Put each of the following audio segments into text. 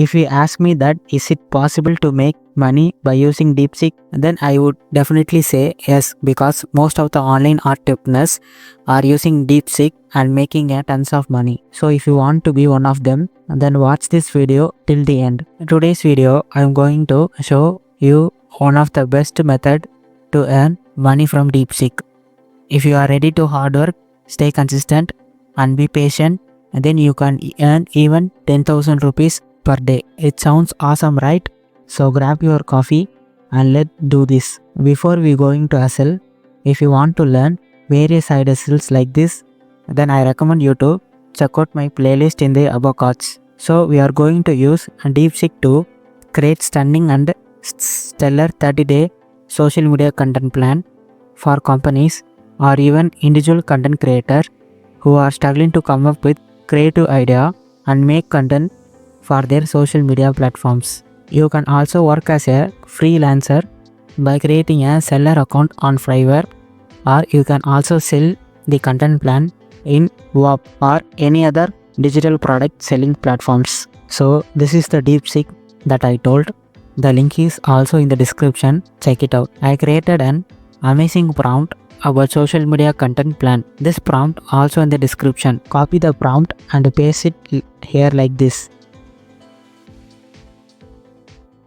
If you ask me that is it possible to make money by using Deepseek, then I would definitely say yes, because most of the online entrepreneurs are using Deepseek and making a tons of money. So if you want to be one of them, then watch this video till the end. In today's video, I am going to show you one of the best method to earn money from Deepseek. If you are ready to hard work, stay consistent and be patient, and then you can earn even 10,000 rupees per day. It sounds awesome, right? So grab your coffee and let's do this. Before we going to hustle, if you want to learn various side hustles like this, then I recommend you to check out my playlist in the above cards. So we are going to use Deepseek to create stunning and stellar 30-day social media content plan for companies or even individual content creators who are struggling to come up with creative idea and make content for their social media platforms. You can also work as a freelancer by creating a seller account on Fiverr, or you can also sell the content plan in WAP or any other digital product selling platforms. So this is the Deepseek that I told. The link is also in the description. Check it out. I created an amazing prompt about social media content plan. This prompt also in the description. Copy the prompt and paste it here like this.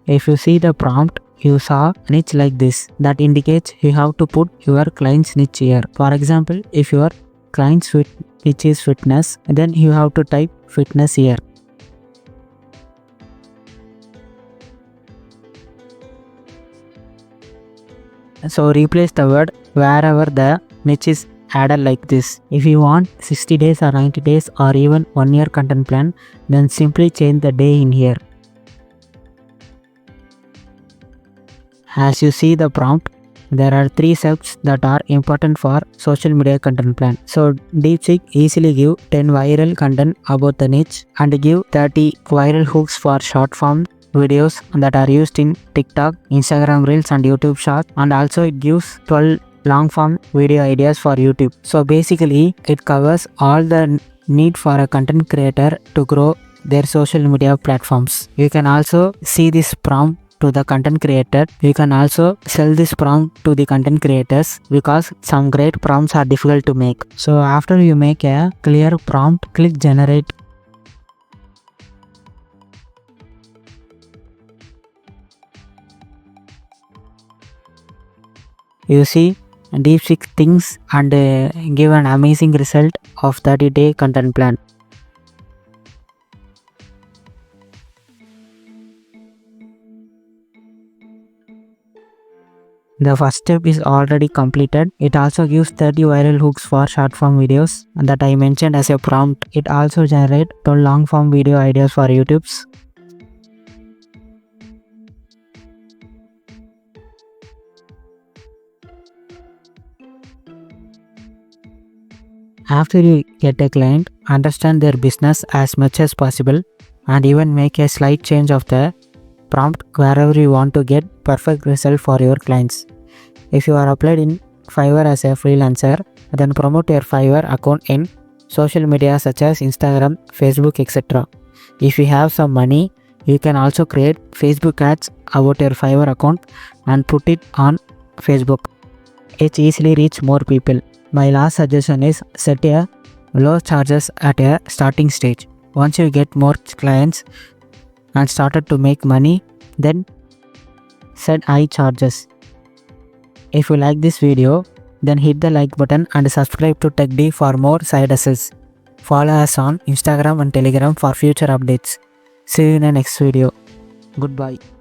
If you see the prompt, you saw niche like this. That indicates you have to put your client's niche here. For example, if your client's niche is fitness, then you have to type fitness here. So replace the word wherever the niche is added like this. If you want 60 days or 90 days or even 1 year content plan, then simply change the day in here. As you see the prompt, there are 3 steps that are important for social media content plan. So Deepseek easily give 10 viral content about the niche and give 30 viral hooks for short form videos that are used in TikTok, Instagram Reels and YouTube Shorts, and also it gives 12 long form video ideas for YouTube. So basically it covers all the need for a content creator to grow their social media platforms. You can also see this prompt to the content creator. You can also sell this prompt to the content creators because some great prompts are difficult to make. So after you make a clear prompt, click generate. You see Deepseek thinks and give an amazing result of 30-day content plan. The first step is already completed. It also gives 30 viral hooks for short form videos that I mentioned as a prompt. It also generates 12 long form video ideas for YouTube's. After you get a client, understand their business as much as possible and even make a slight change of the prompt wherever you want to get perfect result for your clients. If you are applied in Fiverr as a freelancer, then promote your Fiverr account in social media such as Instagram, Facebook, etc. If you have some money, you can also create Facebook ads about your Fiverr account and put it on Facebook. It easily reach more people. My last suggestion is set a low charges at a starting stage. Once you get more clients and started to make money, then set high charges. If you like this video, then hit the like button and subscribe to TechD for more side hustles. Follow us on Instagram and Telegram for future updates. See you in the next video. Goodbye.